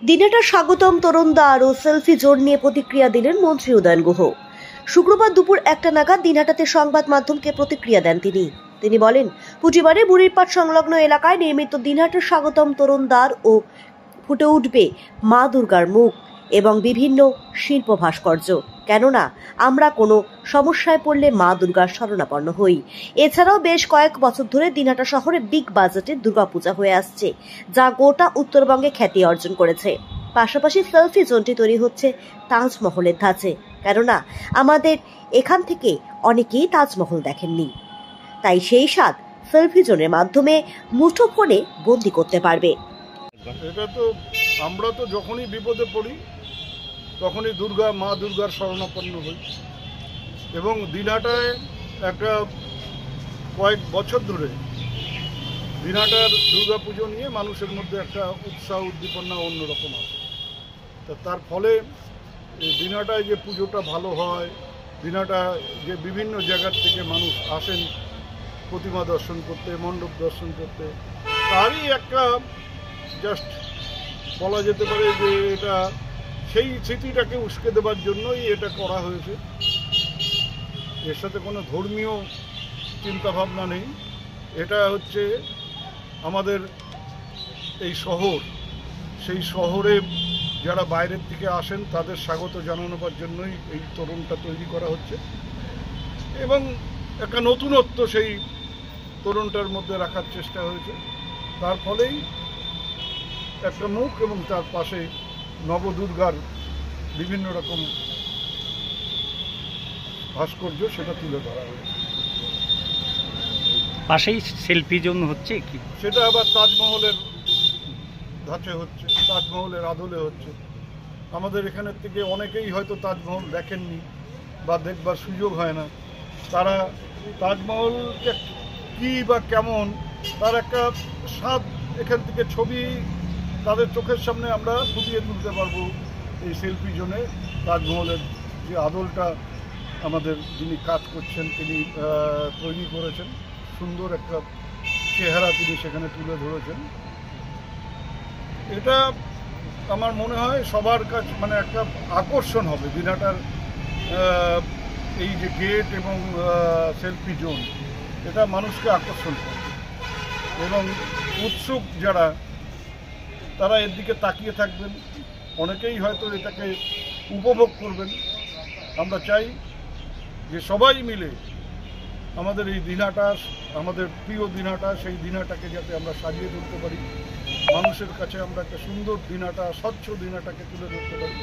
দিনহাটার স্বাগতম তরুণদার ও selfie zone নিয়ে প্রতিক্রিয়া দিলেন মন্ত্রী উদয়ন গুহ। শুক্রবার দুপুর 1টা নাগাদ দিনহাটাতে সংবাদ মাধ্যমকে প্রতিক্রিয়া দেন তিনি বলেন, পুটিবারে বুড়িরপাট সংলগ্ন এলাকায় নির্মিত দিনহাটার স্বাগতম তরুণদার ও ফুটে উঠবে মা দুর্গার মুখ এবং বিভিন্ন শিল্প ভাস্কর্য। কেননা আমরা কোনো সমস্যায় পড়লে মা দুর্গার শরণাপন্ন হই। এছাড়াও বেশ কয়েক বছর ধরে দিনহাটা শহরে বিগ বাজেটের দুর্গাপূজা হয়ে আসছে, যা গোটা উত্তরবঙ্গে খ্যাতি অর্জন করেছে। পাশাপাশি সেলফি জোনটি তৈরি হচ্ছে তাজমহলের ধাঁচে, কেননা আমাদের এখান থেকে অনেকেই তাজমহল দেখেননি, তাই সেই স্বাদ সেলফি জোনের মাধ্যমে মুঠোফোনে বন্দি করতে পারবে। এটা তো আমরা তো যখনই বিপদে পড়ি তখনই মা দুর্গার শরণাপন্ন হই, এবং দিনহাটায় একটা কয়েক বছর ধরে দিনহাটার দুর্গাপুজো নিয়ে মানুষের মধ্যে একটা উৎসাহ উদ্দীপনা অন্যরকম আছে। তার ফলে দিনহাটায় যে পুজোটা ভালো হয়, দিনহাটা যে বিভিন্ন জায়গার থেকে মানুষ আসেন প্রতিমা দর্শন করতে, মণ্ডপ দর্শন করতে, তারই একটা জাস্ট বলা যেতে পারে যে এটা সেই স্মৃতিটাকে উস্কে দেবার জন্যই এটা করা হয়েছে। এর সাথে কোনো ধর্মীয় চিন্তাভাবনা নেই। এটা হচ্ছে আমাদের এই শহর, সেই শহরে যারা বাইরের থেকে আসেন তাদের স্বাগত জানানোর জন্যই এই তোরণটা তৈরি করা হচ্ছে, এবং একটা নতুনত্ব সেই তোরণটার মধ্যে রাখার চেষ্টা হয়েছে। তার ফলেই একটা মুখ এবং তার পাশে নবদুর্গার বিভিন্ন রকম ভাস্কর্য সেটা তুলে ধরা হয়েছে। পাশেই সেলফি জোন হচ্ছে কি, সেটা আবার তাজমহলের ধাঁচে হচ্ছে, তাজমহলের আদলে হচ্ছে। আমাদের এখানের থেকে অনেকেই হয়তো তাজমহল দেখেননি বা দেখবার সুযোগ হয় না, তারা তাজমহলকে কী বা কেমন তার একটা স্বাদ এখান থেকে ছবি তাদের চোখের সামনে আমরা ফুটিয়ে তুলতে পারবো এই সেলফি জোনে। তাজমহলের যে আদলটা আমাদের যিনি কাজ করছেন তিনি তৈরি করেছেন, সুন্দর একটা চেহারা তিনি সেখানে তুলে ধরেছেন। এটা আমার মনে হয় সবার কাছে মানে একটা আকর্ষণ হবে। দিনহাটার এই যে গেট এবং সেলফি জোন, এটা মানুষকে আকর্ষণ করবে, এবং উৎসুক যারা তারা এর দিকে তাকিয়ে থাকবেন, অনেকেই হয়তো এটাকে উপভোগ করবেন। আমরা চাই যে সবাই মিলে আমাদের এই দিনহাটা, আমাদের প্রিয় দিনহাটা, সেই দিনহাটাকে যাতে আমরা সাজিয়ে তুলতে পারি, মানুষের কাছে আমরা একটা সুন্দর দিনহাটা, স্বচ্ছ দিনহাটাকে তুলে ধরতে পারি,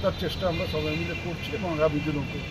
তার চেষ্টা আমরা সবাই মিলে করছি এবং আগামী দিনও করব।